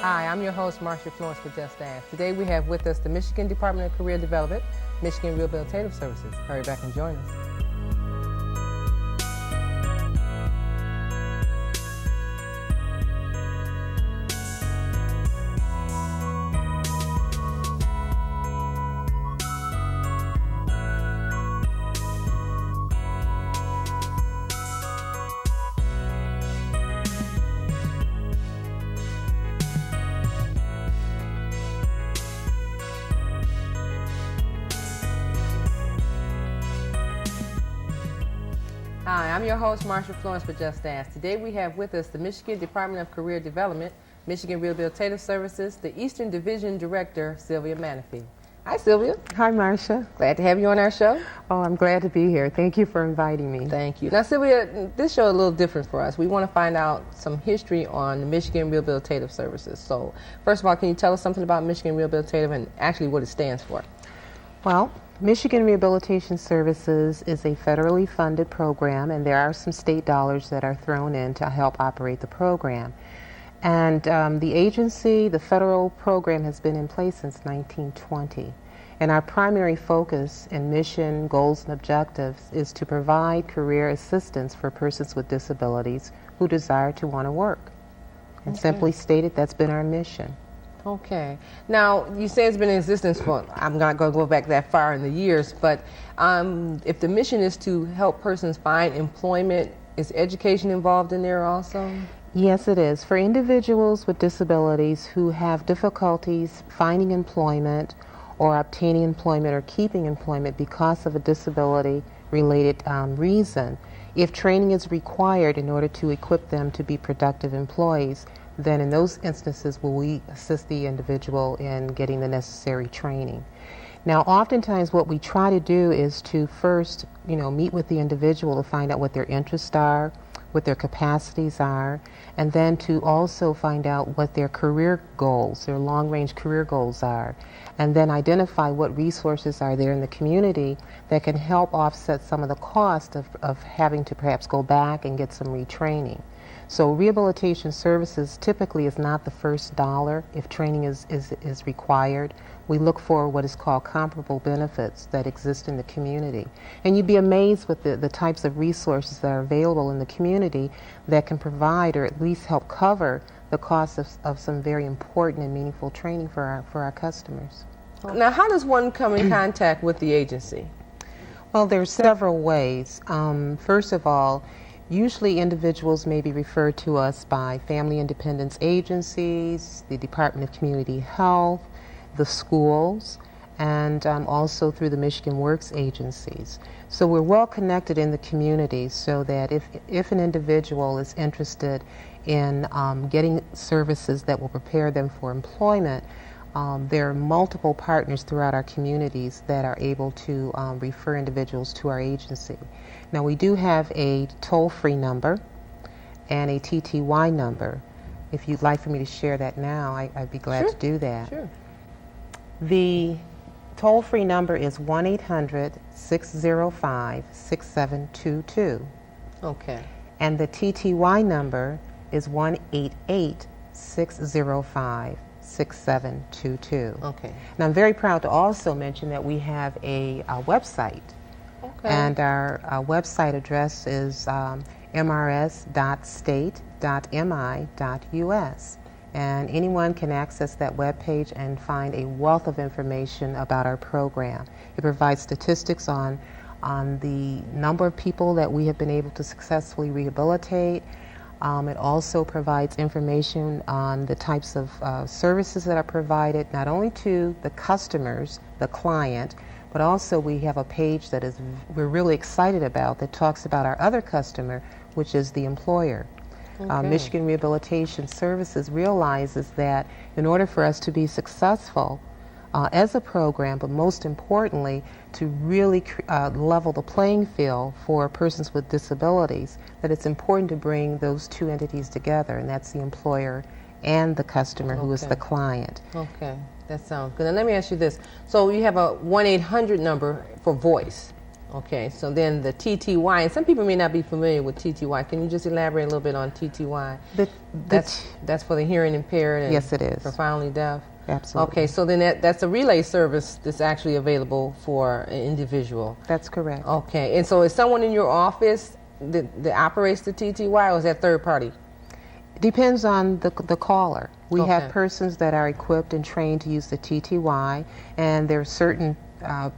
Hi, I'm your host, Marcia Florence for Just Ask. Today we have with us the Michigan Department of Career Development, Michigan Rehabilitative Services. Hurry back and join us. Hi, I'm your host, Marcia Florence for Just Ask. Today we have with us the Michigan Department of Career Development, Michigan Rehabilitative Services, the Eastern Division Director, Sylvia Manafee. Hi, Sylvia. Hi, Marcia. Glad to have you on our show. Oh, I'm glad to be here. Thank you for inviting me. Thank you. Now, Sylvia, this show is a little different for us. We want to find out some history on the Michigan Rehabilitative Services. So, first of all, can you tell us something about Michigan Rehabilitative and actually what it stands for? Well, Michigan Rehabilitation Services is a federally funded program, and there are some state dollars that are thrown in to help operate the program. And the agency, the federal program, has been in place since 1920. And our primary focus and mission, goals, and objectives is to provide career assistance for persons with disabilities who desire to want to work. And simply stated, that's been our mission. Okay. Now, you say it's been in existence for, I'm not going to go back that far in the years, but if the mission is to help persons find employment, is education involved in there also? Yes, it is. For individuals with disabilities who have difficulties finding employment or obtaining employment or keeping employment because of a disability-related reason, if training is required in order to equip them to be productive employees, then in those instances will we assist the individual in getting the necessary training. Now, oftentimes what we try to do is to first, meet with the individual to find out what their interests are, what their capacities are, and then to also find out what their career goals, their long-range career goals are, and then identify what resources are there in the community that can help offset some of the cost of having to perhaps go back and get some retraining. So rehabilitation services typically is not the first dollar if training is required. We look for what is called comparable benefits that exist in the community. And you'd be amazed with the types of resources that are available in the community that can provide or at least help cover the cost of some very important and meaningful training for our customers. Now, how does one come in contact with the agency? Well, there's several ways. First of all, usually individuals may be referred to us by family independence agencies, the Department of Community Health, the schools, and also through the Michigan Works agencies. So we're well connected in the community so that if an individual is interested in getting services that will prepare them for employment, there are multiple partners throughout our communities that are able to refer individuals to our agency. Now, we do have a toll-free number and a TTY number. If you'd like for me to share that now, I'd be glad to do that. Sure. The toll-free number is 1-800-605-6722. Okay. And the TTY number is 1-888-605-6722. Okay. And I'm very proud to also mention that we have a website. Okay. And our website address is mrs.state.mi.us. And anyone can access that webpage and find a wealth of information about our program. It provides statistics on the number of people that we have been able to successfully rehabilitate. It also provides information on the types of services that are provided, not only to the customers, the client, but also we have a page that we're really excited about that talks about our other customer, which is the employer. Okay. Michigan Rehabilitation Services realizes that in order for us to be successful as a program, but most importantly, to really level the playing field for persons with disabilities, that it's important to bring those two entities together, and that's the employer and the customer who is the client. Okay, that sounds good. Now let me ask you this. So you have a 1-800 number for voice. Okay, so then the TTY, and some people may not be familiar with TTY. Can you just elaborate a little bit on TTY? That's for the hearing impaired and yes, it is. profoundly deaf? Absolutely. Okay, so then that's a relay service that's actually available for an individual. That's correct. Okay, and so is someone in your office that operates the TTY, or is that third party? Depends on the caller. We Okay. have persons that are equipped and trained to use the TTY, and there are certain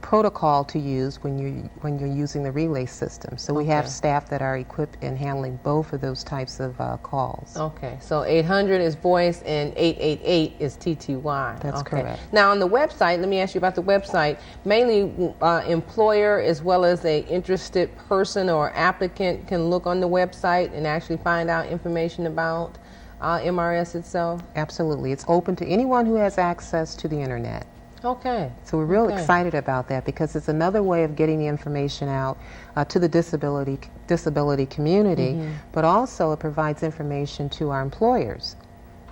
protocol to use when you're using the relay system. So we have Okay. staff that are equipped in handling both of those types of calls. Okay, so 800 is voice and 888 is TTY. That's okay. correct. Now on the website, let me ask you about the website. Mainly employer as well as a interested person or applicant can look on the website and actually find out information about MRS itself? Absolutely. It's open to anyone who has access to the internet. Okay. So we're real Okay. excited about that because it's another way of getting the information out to the disability community, but also it provides information to our employers.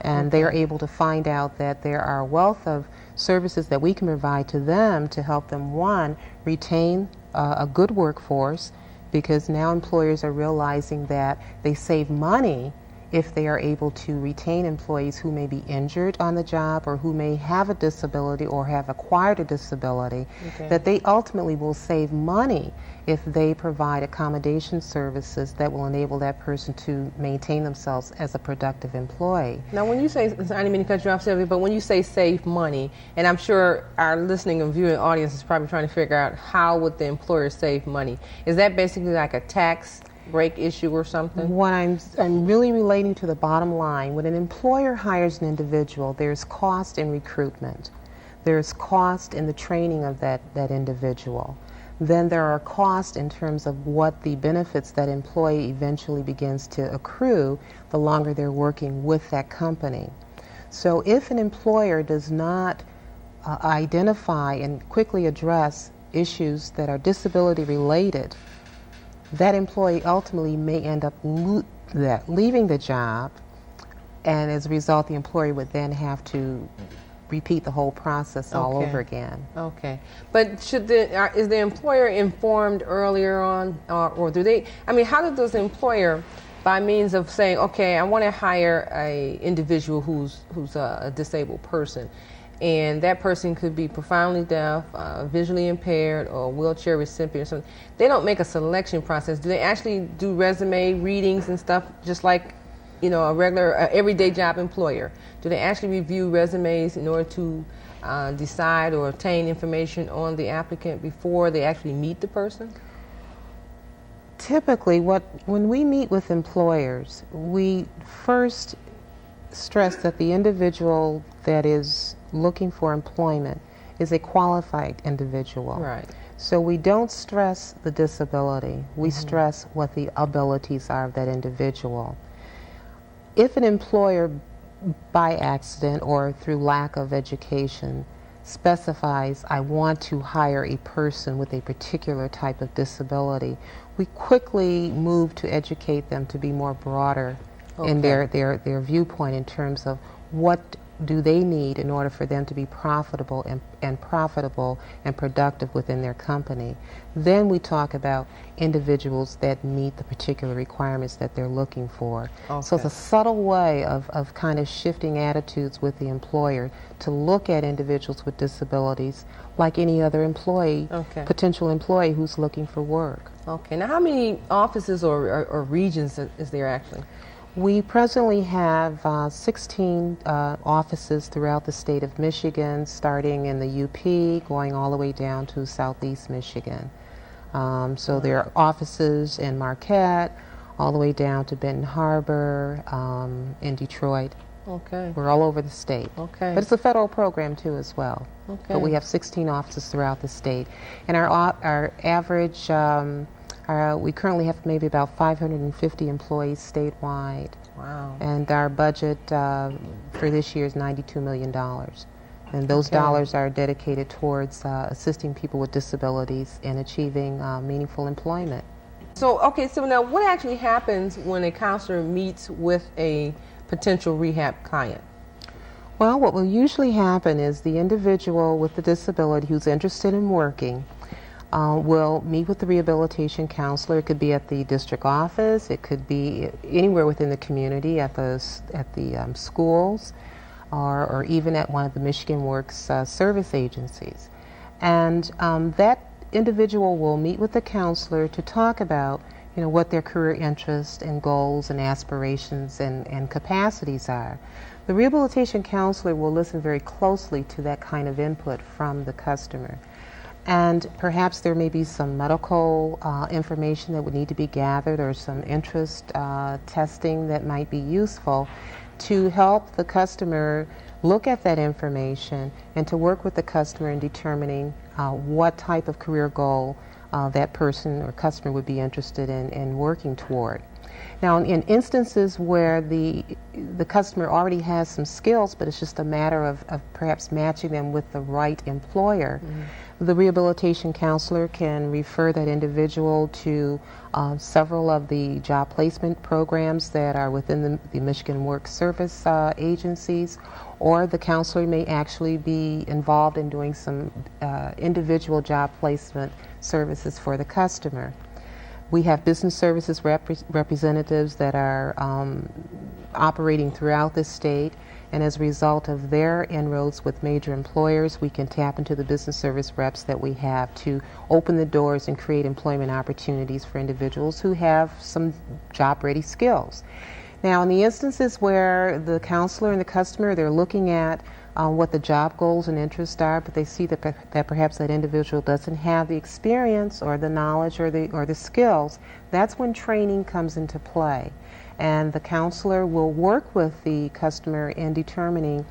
And they are able to find out that there are a wealth of services that we can provide to them to help them, one, retain a good workforce, because now employers are realizing that they save money if they are able to retain employees who may be injured on the job or who may have a disability or have acquired a disability, Okay. that they ultimately will save money if they provide accommodation services that will enable that person to maintain themselves as a productive employee. Now, when you say, I didn't mean to cut you off, Sylvia, but when you say save money, and I'm sure our listening and viewing audience is probably trying to figure out how would the employer save money. Is that basically like a tax break issue or something? What I'm really relating to the bottom line. When an employer hires an individual, there's cost in recruitment. There's cost in the training of that individual. Then there are costs in terms of what the benefits that employee eventually begins to accrue the longer they're working with that company. So if an employer does not identify and quickly address issues that are disability related, that employee ultimately may end up leaving the job, and as a result the employer would then have to repeat the whole process all over again. Okay, but is the employer informed earlier on, or do they? I mean, how did this employer, by means of saying, okay, I want to hire a individual who's a disabled person, and that person could be profoundly deaf, visually impaired, or a wheelchair recipient or something. They don't make a selection process. Do they actually do resume readings and stuff just like, you know, a regular, everyday job employer? Do they actually review resumes in order to decide or obtain information on the applicant before they actually meet the person? Typically, when we meet with employers, we first stress that the individual that is looking for employment is a qualified individual. Right. So we don't stress the disability. We stress what the abilities are of that individual. If an employer, by accident or through lack of education, specifies, I want to hire a person with a particular type of disability, we quickly move to educate them to be more broader in their viewpoint in terms of what do they need in order for them to be profitable and productive within their company. Then we talk about individuals that meet the particular requirements that they're looking for. So it's a subtle way of kind of shifting attitudes with the employer to look at individuals with disabilities like any other employee, potential employee who's looking for work. Okay, now how many offices or regions is there actually? We presently have 16 offices throughout the state of Michigan, starting in the UP, going all the way down to Southeast Michigan. So there are offices in Marquette, all the way down to Benton Harbor, in Detroit. Okay. We're all over the state. Okay. But it's a federal program too as well. Okay. But we have 16 offices throughout the state. And our average, we currently have maybe about 550 employees statewide. Wow. And our budget for this year is $92 million. And those dollars are dedicated towards assisting people with disabilities in achieving meaningful employment. So now what actually happens when a counselor meets with a potential rehab client? Well, what will usually happen is the individual with the disability who's interested in working will meet with the rehabilitation counselor. It could be at the district office. It could be anywhere within the community, at the schools, or even at one of the Michigan Works service agencies. And that individual will meet with the counselor to talk about what their career interests and goals and aspirations and capacities are. The rehabilitation counselor will listen very closely to that kind of input from the customer. And perhaps there may be some medical information that would need to be gathered, or some interest testing that might be useful to help the customer look at that information and to work with the customer in determining what type of career goal that person or customer would be interested in working toward. Now, in instances where the customer already has some skills, but it's just a matter of perhaps matching them with the right employer, the rehabilitation counselor can refer that individual to several of the job placement programs that are within the Michigan Works Service agencies, or the counselor may actually be involved in doing some individual job placement services for the customer. We have business services representatives that are operating throughout the state, and as a result of their inroads with major employers, we can tap into the business service reps that we have to open the doors and create employment opportunities for individuals who have some job-ready skills. Now, in the instances where the counselor and the customer, they're looking at what the job goals and interests are, but they see that perhaps that individual doesn't have the experience or the knowledge or the skills, that's when training comes into play. And the counselor will work with the customer in determining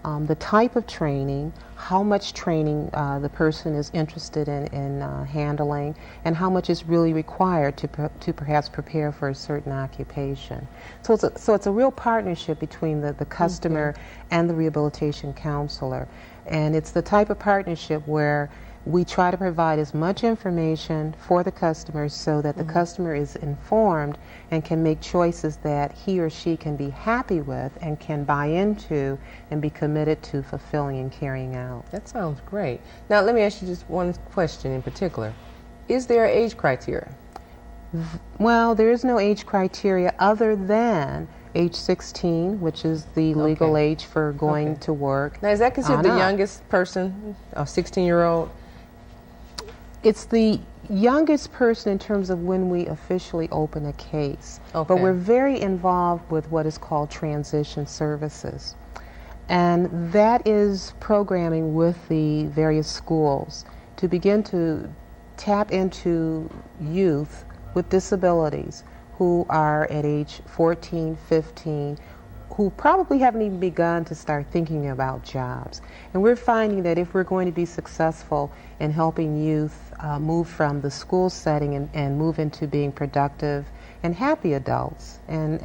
the type of training, how much training the person is interested in handling, and how much is really required to perhaps prepare for a certain occupation. So it's a real partnership between the customer and the rehabilitation counselor. And it's the type of partnership where we try to provide as much information for the customer so that the customer is informed and can make choices that he or she can be happy with and can buy into and be committed to fulfilling and carrying out. That sounds great. Now, let me ask you just one question in particular. Is there an age criteria? Well, there is no age criteria other than age 16, which is the legal age for going to work. Now, is that considered the youngest person, a 16-year-old? It's the youngest person in terms of when we officially open a case. But we're very involved with what is called transition services. And that is programming with the various schools to begin to tap into youth with disabilities who are at age 14, 15, who probably haven't even begun to start thinking about jobs. And we're finding that if we're going to be successful in helping youth move from the school setting and move into being productive and happy adults and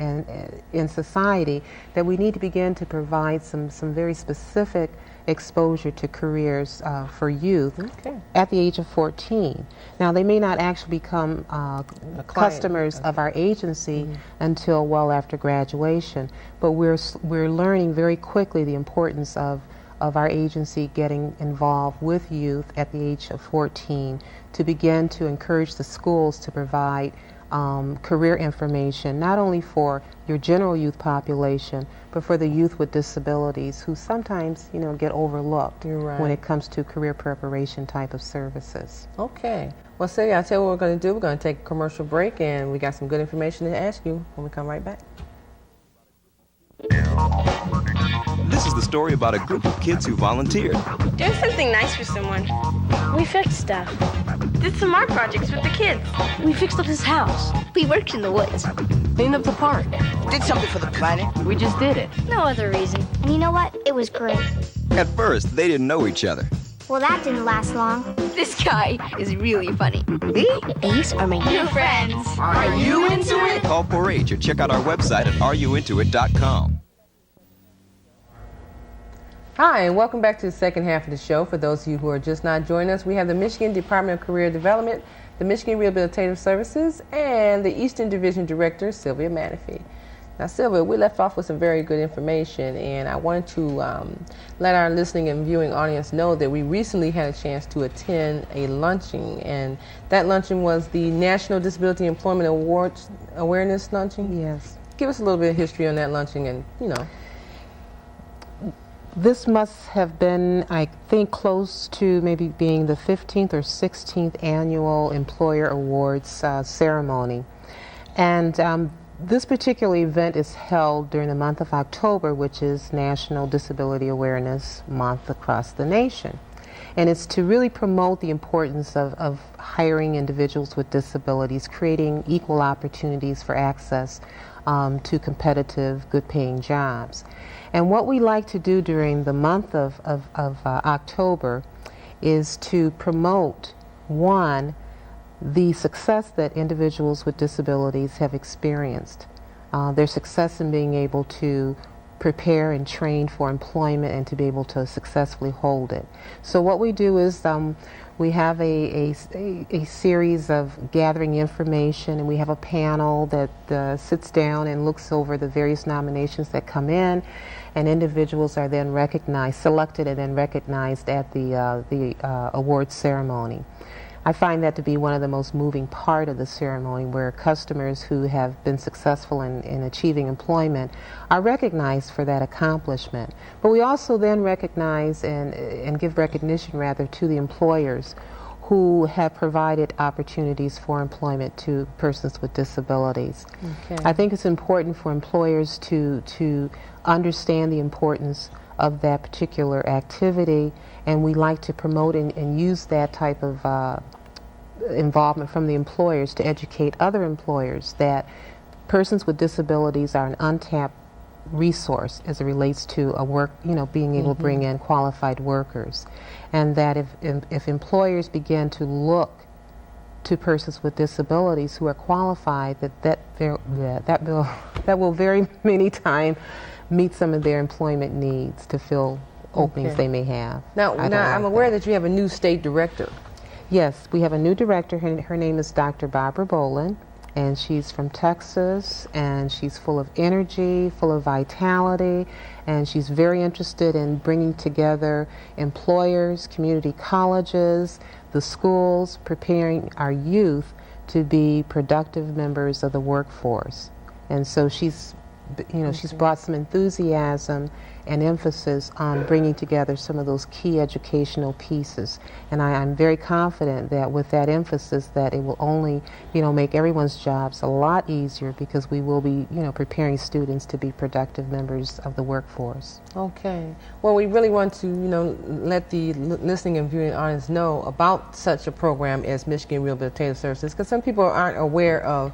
in society, that we need to begin to provide some very specific exposure to careers for youth at the age of 14. Now, they may not actually become customers of our agency until well after graduation, but we're learning very quickly the importance of our agency getting involved with youth at the age of 14 to begin to encourage the schools to provide career information, not only for your general youth population, but for the youth with disabilities who sometimes, get overlooked when it comes to career preparation type of services. Okay. Well, Celia, I'll tell you what we're going to do. We're going to take a commercial break, and we got some good information to ask you when we come right back. This is the story about a group of kids who volunteered. Doing something nice for someone. We fixed stuff. Did some art projects with the kids. We fixed up his house. We worked in the woods. Cleaned up the park. Did something for the planet. We just did it. No other reason. And you know what? It was great. At first, they didn't know each other. Well, that didn't last long. This guy is really funny. Me? These are my new friends. Are you into it? Call 4-H or check out our website at areyouintoit.com. Hi, and welcome back to the second half of the show. For those of you who are just not joining us, we have the Michigan Department of Career Development, the Michigan Rehabilitative Services, and the Eastern Division Director, Sylvia Manafee. Now, Sylvia, we left off with some very good information, and I wanted to let our listening and viewing audience know that we recently had a chance to attend a luncheon, and that luncheon was the National Disability Employment Awards Awareness Luncheon. Yes. Give us a little bit of history on that luncheon, and This must have been, I think, close to maybe being the 15th or 16th annual Employer Awards ceremony. And this particular event is held during the month of October, which is National Disability Awareness Month across the nation. And it's to really promote the importance of hiring individuals with disabilities, creating equal opportunities for access to competitive, good-paying jobs. And what we like to do during the month of October is to promote, one, the success that individuals with disabilities have experienced, their success in being able to prepare and train for employment and to be able to successfully hold it. So what we do is we have a series of gathering information, and we have a panel that sits down and looks over the various nominations that come in, and individuals are then recognized, selected and then recognized at the awards ceremony. I find that to be one of the most moving part of the ceremony, where customers who have been successful in achieving employment are recognized for that accomplishment. But we also then recognize and give recognition, rather, to the employers who have provided opportunities for employment to persons with disabilities. Okay. I think it's important for employers to understand the importance of that particular activity, and we like to promote and use that type of involvement from the employers to educate other employers that persons with disabilities are an untapped resource as it relates to a work, being able to bring in qualified workers, and that if employers begin to look to persons with disabilities who are qualified, that will very many times meet some of their employment needs to fill openings they may have. Now I'm aware that you have a new state director. Yes, we have a new director. Her name is Dr. Barbara Boland, and she's from Texas, and she's full of energy, full of vitality, and she's very interested in bringing together employers, community colleges, the schools, preparing our youth to be productive members of the workforce. And so she's brought some enthusiasm and emphasis on bringing together some of those key educational pieces. And I'm very confident that with that emphasis that it will only, make everyone's jobs a lot easier, because we will be, preparing students to be productive members of the workforce. Okay. Well, we really want to, let the listening and viewing audience know about such a program as Michigan Rehabilitative Services, because some people aren't aware of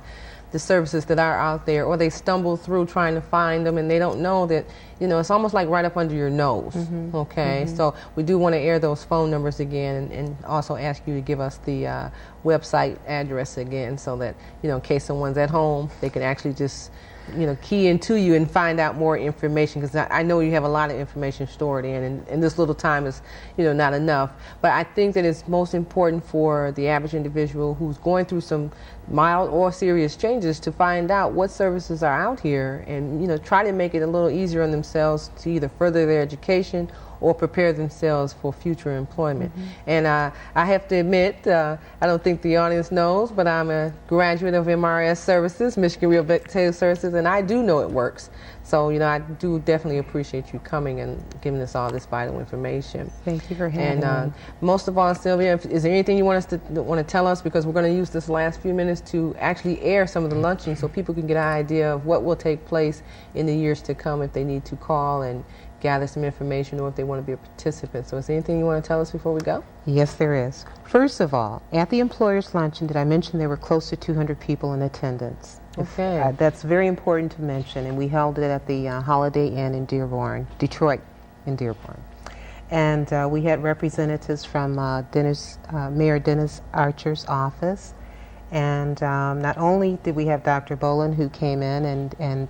the services that are out there, or they stumble through trying to find them and they don't know that, it's almost like right up under your nose. Okay, so we do want to air those phone numbers again, and also ask you to give us the website address again, so that, in case someone's at home, they can actually just key into you and find out more information, because I know you have a lot of information stored in, and this little time is, not enough. But I think that it's most important for the average individual who's going through some mild or serious changes to find out what services are out here, and try to make it a little easier on themselves to either further their education or prepare themselves for future employment. And I have to admit, I don't think the audience knows, but I'm a graduate of MRS Services, Michigan Rehabilitative Services, and I do know it works. So, I do definitely appreciate you coming and giving us all this vital information. Thank you for having me. Most of all, Sylvia, is there anything you want to tell us? Because we're going to use this last few minutes to actually air some of the luncheons so people can get an idea of what will take place in the years to come if they need to call and gather some information, or if they want to be a participant. So is there anything you want to tell us before we go? Yes, there is. First of all, at the Employers Luncheon, did I mention there were close to 200 people in attendance? Okay. That's very important to mention, and we held it at the Holiday Inn in Dearborn, Detroit in Dearborn. And we had representatives from Mayor Dennis Archer's office. And not only did we have Dr. Boland, who came in and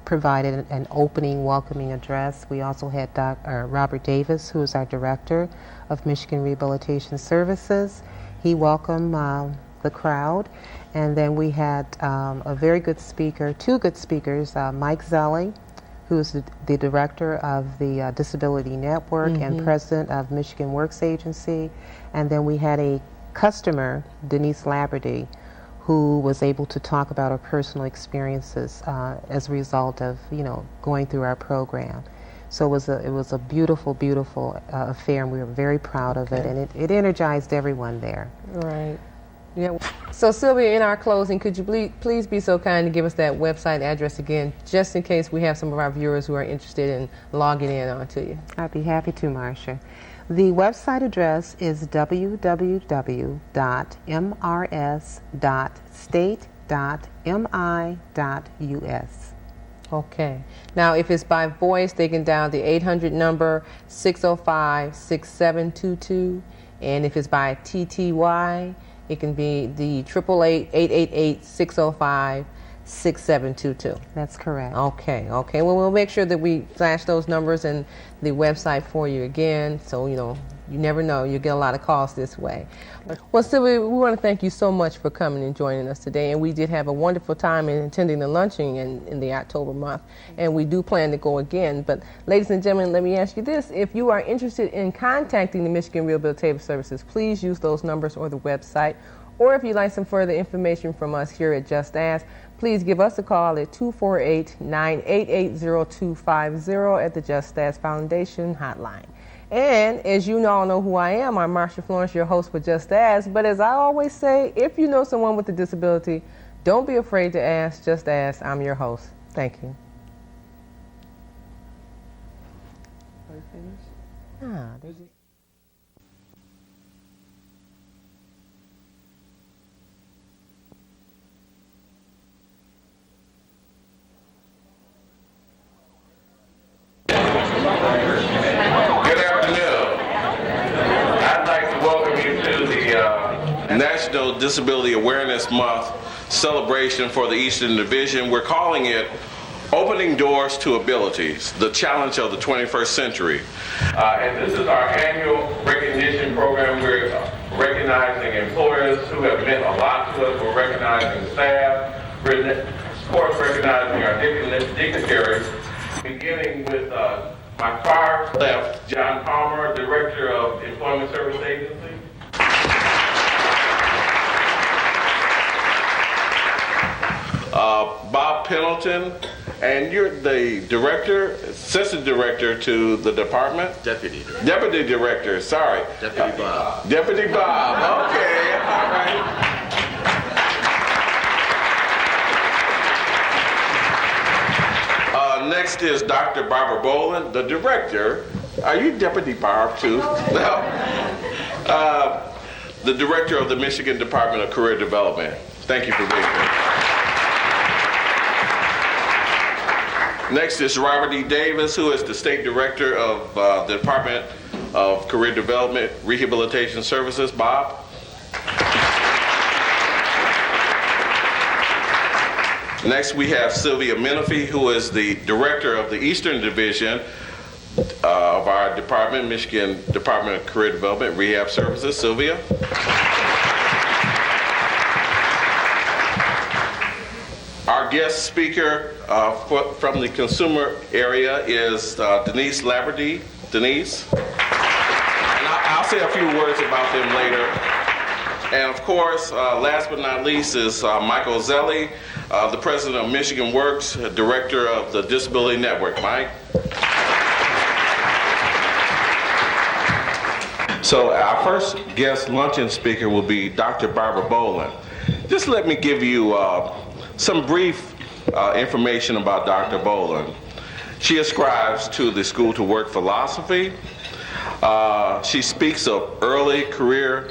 provided an opening, welcoming address, we also had Robert Davis, who is our director of Michigan Rehabilitation Services. He welcomed the crowd. And then we had a very good speaker, two good speakers, Mike Zelli, who is the director of the Disability Network and president of Michigan Works Agency. And then we had a customer, Denise Laverty, who was able to talk about her personal experiences as a result of, going through our program. So it was a beautiful, beautiful affair, and we were very proud of it, and it energized everyone there. Right. Yeah. So Sylvia, in our closing, could you please be so kind to give us that website address again, just in case we have some of our viewers who are interested in logging in onto you? I'd be happy to, Marcia. The website address is www.mrs.state.mi.us. Okay. Now, if it's by voice, they can dial the 800 number 605-6722, and if it's by TTY, it can be the 888-888-605-6722. That's correct. Okay. Well, we'll make sure that we flash those numbers and the website for you again, so you never know, you'll get a lot of calls this way. Well, Sylvia, we want to thank you so much for coming and joining us today, and we did have a wonderful time in attending the luncheon in the October month, and we do plan to go again. But ladies and gentlemen, let me ask you this: if you are interested in contacting the Michigan Rehabilitative Services, please use those numbers or the website, or if you'd like some further information from us here at Just Ask, please give us a call at 248-988-0250 at the Just Ask Foundation hotline. And as you all know who I am, I'm Marsha Florence, your host for Just Ask. But as I always say, if you know someone with a disability, don't be afraid to ask. Just ask. I'm your host. Thank you. Are you finished? Did you? National Disability Awareness Month celebration for the Eastern Division. We're calling it Opening Doors to Abilities, the challenge of the 21st century. And this is our annual recognition program. We're recognizing employers who have meant a lot to us. We're recognizing staff. We're, of course, recognizing our dignitaries, beginning with my far left, John Palmer, Director of Employment Service Agency. Bob Pendleton, and you're the director, assistant director to the department? Deputy director. Deputy director, sorry. Deputy Bob. Deputy Bob, okay, all right. Next is Dr. Barbara Boland, the director. Are you Deputy Barb too? No. The director of the Michigan Department of Career Development. Thank you for being here. Next is Robert E. Davis, who is the State Director of the Department of Career Development, Rehabilitation Services. Bob? Next we have Sylvia Menifee, who is the Director of the Eastern Division of our department, Michigan Department of Career Development, Rehab Services. Sylvia? Our guest speaker from the consumer area is Denise Laverty. Denise. And I'll say a few words about them later. And of course, last but not least is Michael Zelli, the president of Michigan Works, director of the Disability Network. Mike. So our first guest luncheon speaker will be Dr. Barbara Boland. Just let me give you some brief information about Dr. Boland. She ascribes to the School to Work philosophy. She speaks of early career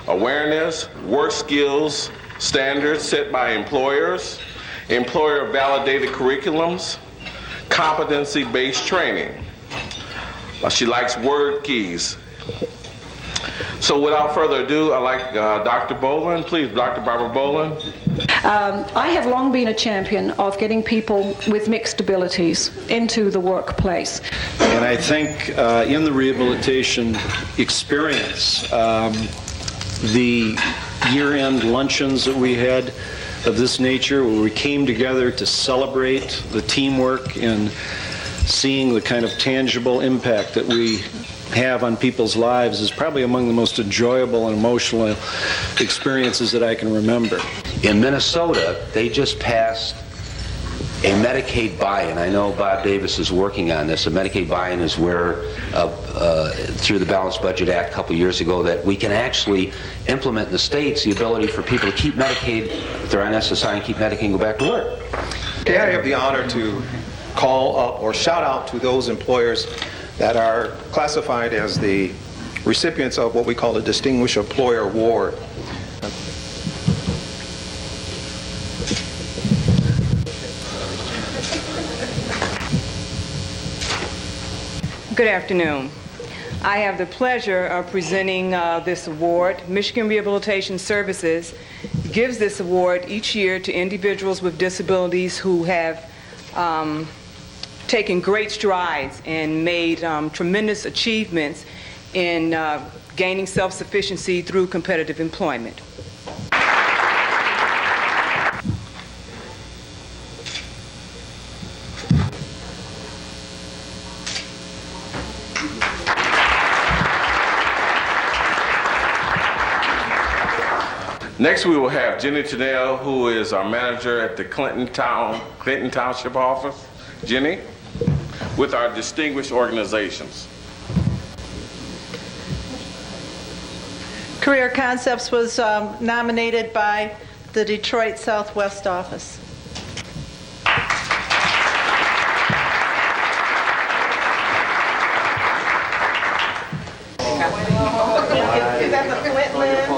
awareness, work skills, standards set by employers, employer-validated curriculums, competency-based training. She likes word keys. So without further ado, I'd like Dr. Boland. Please, Dr. Barbara Boland. I have long been a champion of getting people with mixed abilities into the workplace. And I think in the rehabilitation experience, the year-end luncheons that we had of this nature, where we came together to celebrate the teamwork and seeing the kind of tangible impact that we have on people's lives, is probably among the most enjoyable and emotional experiences that I can remember. In Minnesota, they just passed a Medicaid buy-in. I know Bob Davis is working on this. A Medicaid buy-in is where, through the Balanced Budget Act a couple years ago, that we can actually implement in the states the ability for people to keep Medicaid, if they're on SSI, and keep Medicaid and go back to work. Okay, I have the honor to call up or shout out to those employers that are classified as the recipients of what we call a Distinguished Employer Award. Good afternoon. I have the pleasure of presenting this award. Michigan Rehabilitation Services gives this award each year to individuals with disabilities who have taken great strides and made tremendous achievements in gaining self-sufficiency through competitive employment. Next, we will have Jenny Tennell, who is our manager at the Clinton Township office. Jenny, with our distinguished organizations. Career Concepts was nominated by the Detroit Southwest office. Is that the Flint list?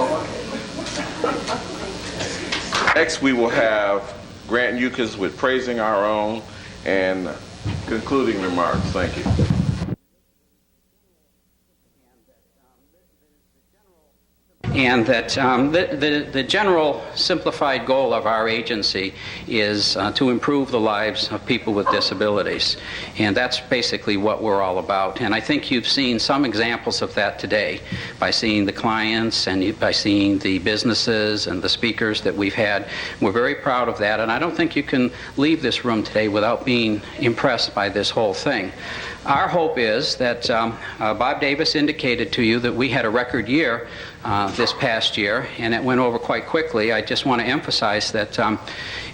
Next, we will have Grant Eucas with Praising Our Own and concluding remarks. Thank you. And that the general simplified goal of our agency is to improve the lives of people with disabilities. And that's basically what we're all about. And I think you've seen some examples of that today by seeing the clients and by seeing the businesses and the speakers that we've had. We're very proud of that. And I don't think you can leave this room today without being impressed by this whole thing. Our hope is that Bob Davis indicated to you that we had a record year this past year, and it went over quite quickly. I just want to emphasize that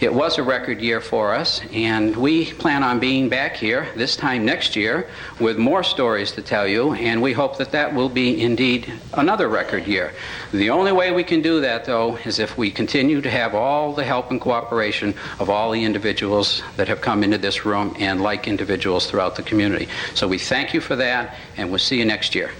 it was a record year for us, and we plan on being back here this time next year with more stories to tell you, and we hope that that will be indeed another record year. The only way we can do that, though, is if we continue to have all the help and cooperation of all the individuals that have come into this room and like individuals throughout the community. So we thank you for that, and we'll see you next year.